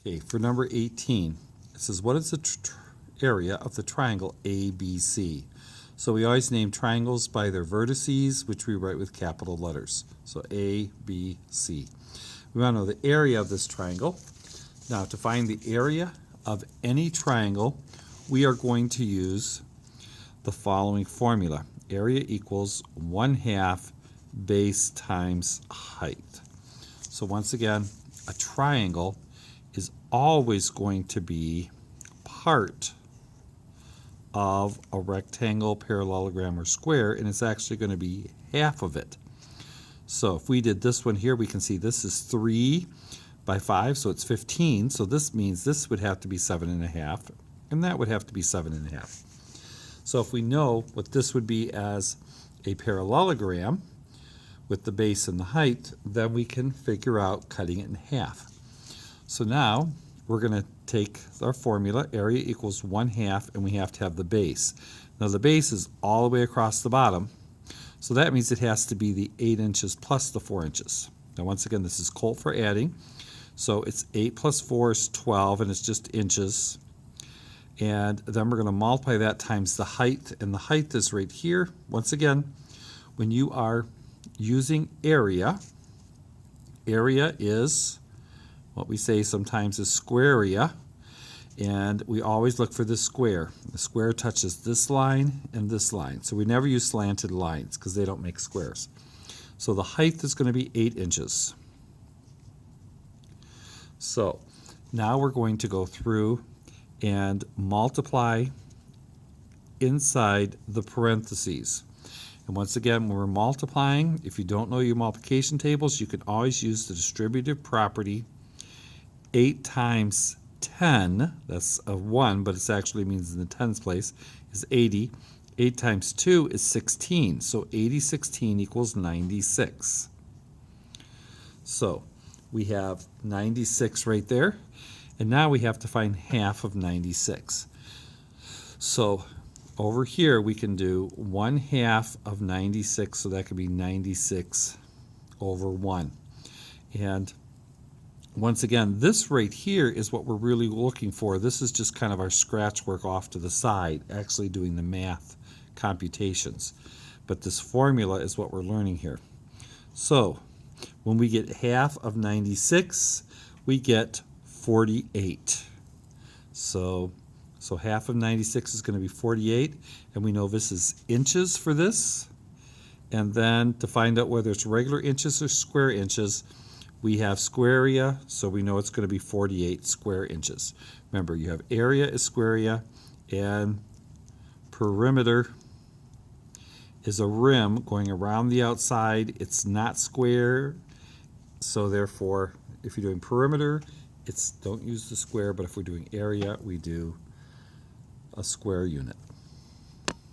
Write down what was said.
Okay, for number 18, it says, what is the area of the triangle ABC? So we always name triangles by their vertices, which we write with capital letters. So A, B, C. We want to know the area of this triangle. Now, to find the area of any triangle, we are going to use the following formula. Area equals 1/2 base times height. So once again, a triangle is always going to be part of a rectangle, parallelogram, or square, and it's actually going to be half of it. So if we did this one here, we can see this is 3 by 5, so it's 15. So this means this would have to be 7.5, and that would have to be 7.5. So if we know what this would be as a parallelogram with the base and the height, then we can figure out cutting it in half. So now we're going to take our formula, area equals 1/2, and we have to have the base. Now the base is all the way across the bottom, so that means it has to be the 8 inches plus the 4 inches. Now once again, this is Colt for adding, so it's 8 plus 4 is 12, and it's just inches. And then we're going to multiply that times the height, and the height is right here. Once again, when you are using area, area is what we say sometimes is square area, and we always look for the square. The square touches this line and this line, so we never use slanted lines because they don't make squares. So the height is going to be 8 inches. So now we're going to go through and multiply inside the parentheses. And once again, when we're multiplying, if you don't know your multiplication tables, you can always use the distributive property. 8 times 10, that's a 1, but it actually means in the tens place, is 80. 8 times 2 is 16, so 80/16 equals 96. So we have 96 right there, and now we have to find half of 96. So over here we can do 1/2 of 96, so that could be 96 over 1. And once again, this right here is what we're really looking for. This is just kind of our scratch work off to the side, actually doing the math computations. But this formula is what we're learning here. So when we get half of 96, we get 48. So half of 96 is going to be 48, and we know this is inches for this. And then to find out whether it's regular inches or square inches, we have square area, so we know it's going to be 48 square inches. Remember, you have area is square area, and perimeter is a rim going around the outside. It's not square, so therefore, if you're doing perimeter, don't use the square, but if we're doing area, we do a square unit.